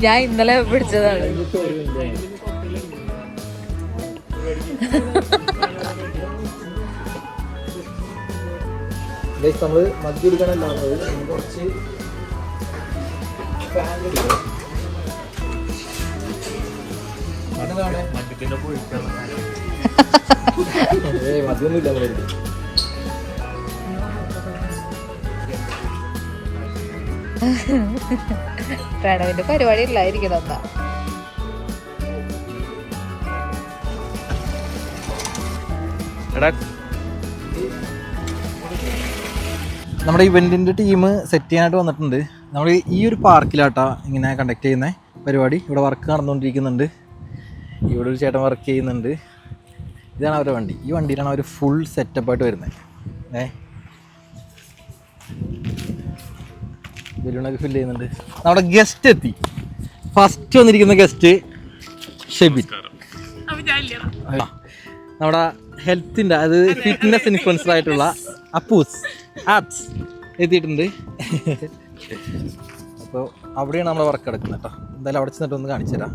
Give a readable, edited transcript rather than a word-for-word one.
ഞാൻ ഇന്നലെ പിടിച്ചതാണ്. നമ്മള് മദ്യം എടുക്കാനല്ല കുറച്ച് മദ്യമൊന്നുമില്ല നമ്മളെ. പ്രണവിന്റെ പരിപാടി ഇല്ലായിരിക്കും എന്നാ. നമ്മുടെ ഇവന്റിന്റെ ടീം സെറ്റ് ചെയ്യാനായിട്ട് വന്നിട്ടുണ്ട്. നമ്മൾ ഈ ഒരു പാർക്കിലാട്ടാ ഇങ്ങനെ കണ്ടക്ട് ചെയ്യുന്ന പരിപാടി. ഇവിടെ വർക്ക് നടന്നുകൊണ്ടിരിക്കുന്നുണ്ട്. ഇവിടെ ഒരു ചേട്ടൻ വർക്ക് ചെയ്യുന്നുണ്ട്. ഇതാണ് അവരുടെ വണ്ടി. ഈ വണ്ടിയിലാണ് അവർ ഫുൾ സെറ്റപ്പായിട്ട് വരുന്നത്. ബലൂണൊക്കെ ഫില്ല് ചെയ്യുന്നുണ്ട്. നമ്മുടെ ഗസ്റ്റ് എത്തി. ഫസ്റ്റ് വന്നിരിക്കുന്ന ഗസ്റ്റ് ഷെബിൻ. നമ്മുടെ ഹെൽത്തിൻ്റെ അത് ഫിറ്റ്നസ് ഇൻഫ്ലുവൻസർ ആയിട്ടുള്ള ആപ്സ് എത്തിയിട്ടുണ്ട്. അപ്പോൾ അവിടെയാണ് നമ്മളെ വർക്ക് കിടക്കുന്നത് കേട്ടോ. എന്തായാലും അവിടെ ചെന്നിട്ട് ഒന്ന് കാണിച്ചു തരാം.